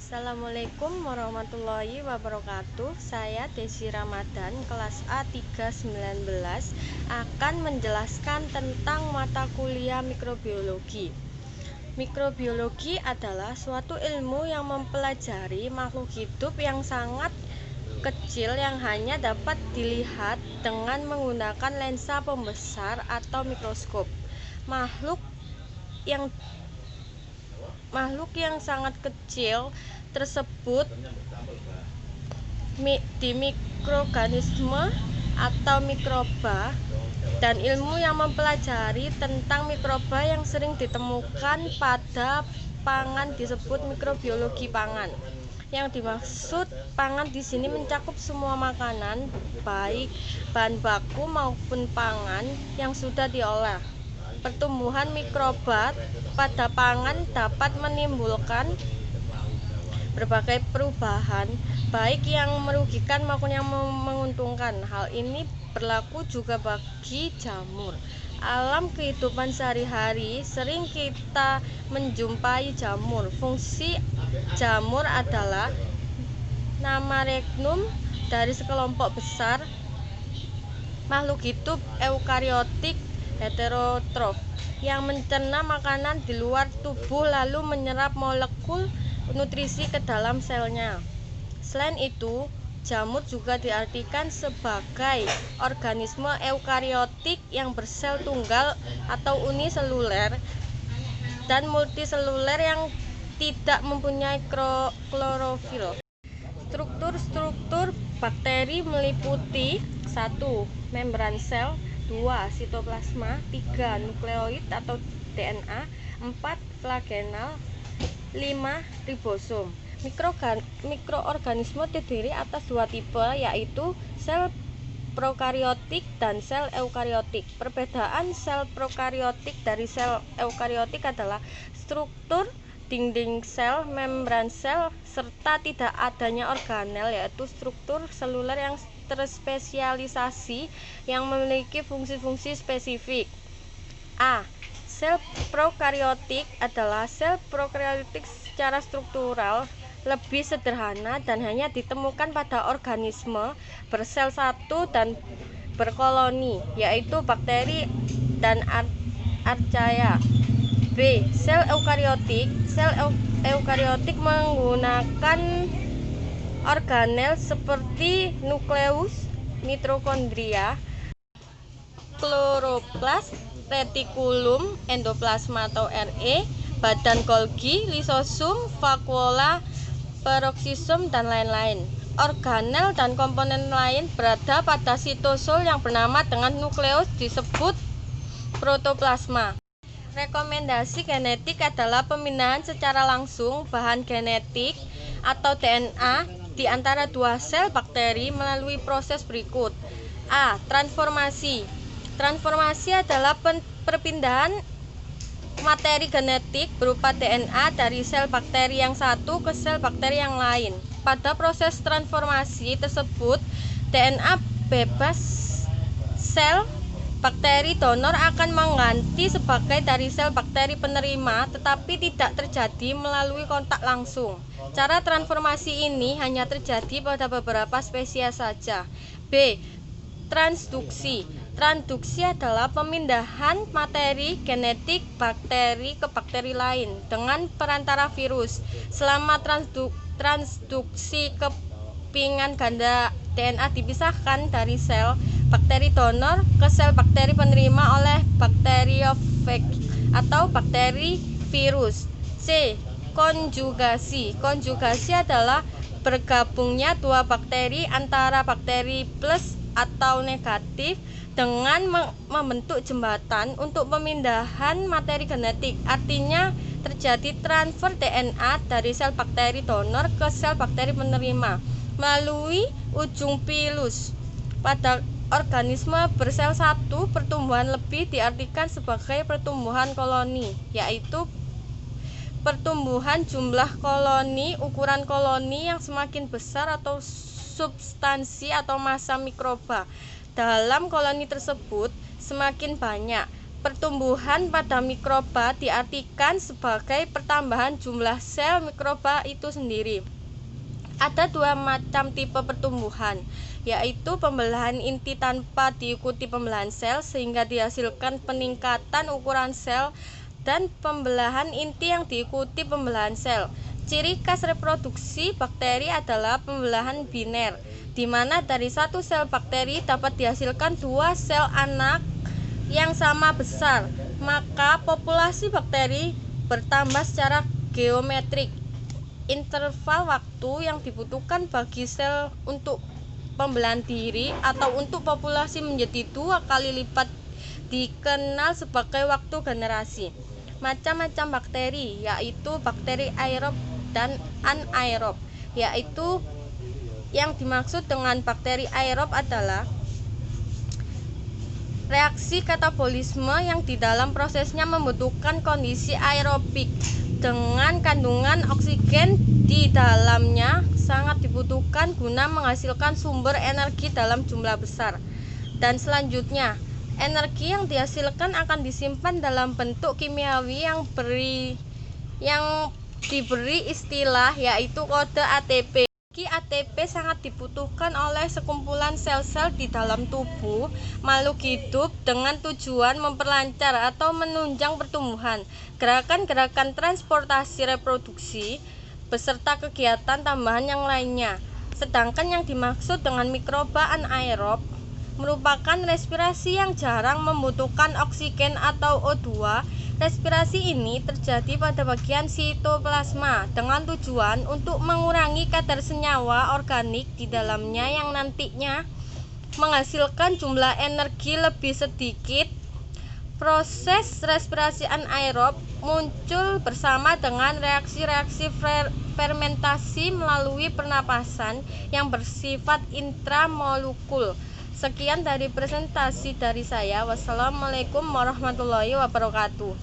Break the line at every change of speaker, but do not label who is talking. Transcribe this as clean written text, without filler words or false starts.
Assalamualaikum warahmatullahi wabarakatuh. Saya Desi Ramadan, kelas A 319, akan menjelaskan tentang mata kuliah mikrobiologi. Mikrobiologi adalah suatu ilmu yang mempelajari makhluk hidup yang sangat kecil yang hanya dapat dilihat dengan menggunakan lensa pembesar atau mikroskop. Makhluk yang sangat kecil tersebut di mikroorganisme atau mikroba, dan ilmu yang mempelajari tentang mikroba yang sering ditemukan pada pangan disebut mikrobiologi pangan. Yang dimaksud pangan di sini mencakup semua makanan, baik bahan baku maupun pangan yang sudah diolah. Pertumbuhan mikroba pada pangan dapat menimbulkan berbagai perubahan, baik yang merugikan maupun yang menguntungkan. Hal ini berlaku juga bagi jamur. Alam kehidupan sehari-hari sering kita menjumpai jamur. Fungsi jamur adalah nama regnum dari sekelompok besar makhluk hidup eukariotik heterotrof yang mencerna makanan di luar tubuh lalu menyerap molekul nutrisi ke dalam selnya. Selain itu, jamur juga diartikan sebagai organisme eukariotik yang bersel tunggal atau uniseluler dan multiseluler yang tidak mempunyai klorofil. Struktur bakteri meliputi 1. Membran sel, 2. Sitoplasma, 3. Nukleoid atau DNA, 4. Flagellar, 5. Ribosom. Mikroorganisme terdiri atas dua tipe, yaitu sel prokariotik dan sel eukariotik. Perbedaan sel prokariotik dari sel eukariotik adalah struktur dinding sel, membran sel, serta tidak adanya organel, yaitu struktur seluler yang terspesialisasi yang memiliki fungsi-fungsi spesifik. A. Sel prokariotik adalah sel prokariotik secara struktural lebih sederhana dan hanya ditemukan pada organisme bersel satu dan berkoloni, yaitu bakteri dan archaea. B. Sel eukariotik. Sel eukariotik menggunakan organel seperti nukleus, mitokondria, kloroplas, retikulum, endoplasma atau RE, badan Golgi, lisosum, vakuola, peroksisom, dan lain-lain. Organel dan komponen lain berada pada sitosol yang bernama dengan nukleus disebut protoplasma. Rekomendasi genetik adalah pemindahan secara langsung bahan genetik atau DNA di antara dua sel bakteri melalui proses berikut. A. Transformasi. Transformasi adalah perpindahan materi genetik berupa DNA dari sel bakteri yang satu ke sel bakteri yang lain. Pada proses transformasi tersebut, DNA bebas sel bakteri donor akan mengganti sebagai dari sel bakteri penerima, tetapi tidak terjadi melalui kontak langsung. Cara transformasi ini hanya terjadi pada beberapa spesies saja. B. Transduksi. Transduksi adalah pemindahan materi genetik bakteri ke bakteri lain dengan perantara virus. Selama transduksi kepingan ganda DNA dipisahkan dari sel bakteri donor ke sel bakteri penerima oleh bakteriofag atau bakteri virus. C. Konjugasi. Konjugasi adalah bergabungnya dua bakteri antara bakteri plus atau negatif dengan membentuk jembatan untuk pemindahan materi genetik. Artinya terjadi transfer DNA dari sel bakteri donor ke sel bakteri penerima melalui ujung pilus. Pada organisme bersel satu, pertumbuhan lebih diartikan sebagai pertumbuhan koloni, yaitu pertumbuhan jumlah koloni, ukuran koloni yang semakin besar atau substansi atau massa mikroba dalam koloni tersebut semakin banyak. Pertumbuhan pada mikroba diartikan sebagai pertambahan jumlah sel mikroba itu sendiri. Ada dua macam tipe pertumbuhan, yaitu pembelahan inti tanpa diikuti pembelahan sel sehingga dihasilkan peningkatan ukuran sel, dan pembelahan inti yang diikuti pembelahan sel. Ciri khas reproduksi bakteri adalah pembelahan biner, di mana dari satu sel bakteri dapat dihasilkan dua sel anak yang sama besar, maka populasi bakteri bertambah secara geometrik. Interval waktu yang dibutuhkan bagi sel untuk pembelahan diri atau untuk populasi menjadi 2 kali lipat dikenal sebagai waktu generasi. Macam-macam bakteri, yaitu bakteri aerob dan anaerob, yaitu yang dimaksud dengan bakteri aerob adalah reaksi katabolisme yang di dalam prosesnya membutuhkan kondisi aerobik dengan kandungan oksigen di dalamnya sangat dibutuhkan guna menghasilkan sumber energi dalam jumlah besar. Dan selanjutnya, energi yang dihasilkan akan disimpan dalam bentuk kimiawi yang diberi istilah yaitu kode ATP. ATP sangat dibutuhkan oleh sekumpulan sel-sel di dalam tubuh makhluk hidup dengan tujuan memperlancar atau menunjang pertumbuhan, gerakan-gerakan transportasi reproduksi, beserta kegiatan tambahan yang lainnya. Sedangkan yang dimaksud dengan mikroba anaerob merupakan respirasi yang jarang membutuhkan oksigen atau O2. Respirasi ini terjadi pada bagian sitoplasma dengan tujuan untuk mengurangi kadar senyawa organik di dalamnya yang nantinya menghasilkan jumlah energi lebih sedikit. Proses respirasi anaerob muncul bersama dengan reaksi-reaksi fermentasi melalui pernapasan yang bersifat intramolekul. Sekian dari presentasi dari saya. Wassalamualaikum warahmatullahi wabarakatuh.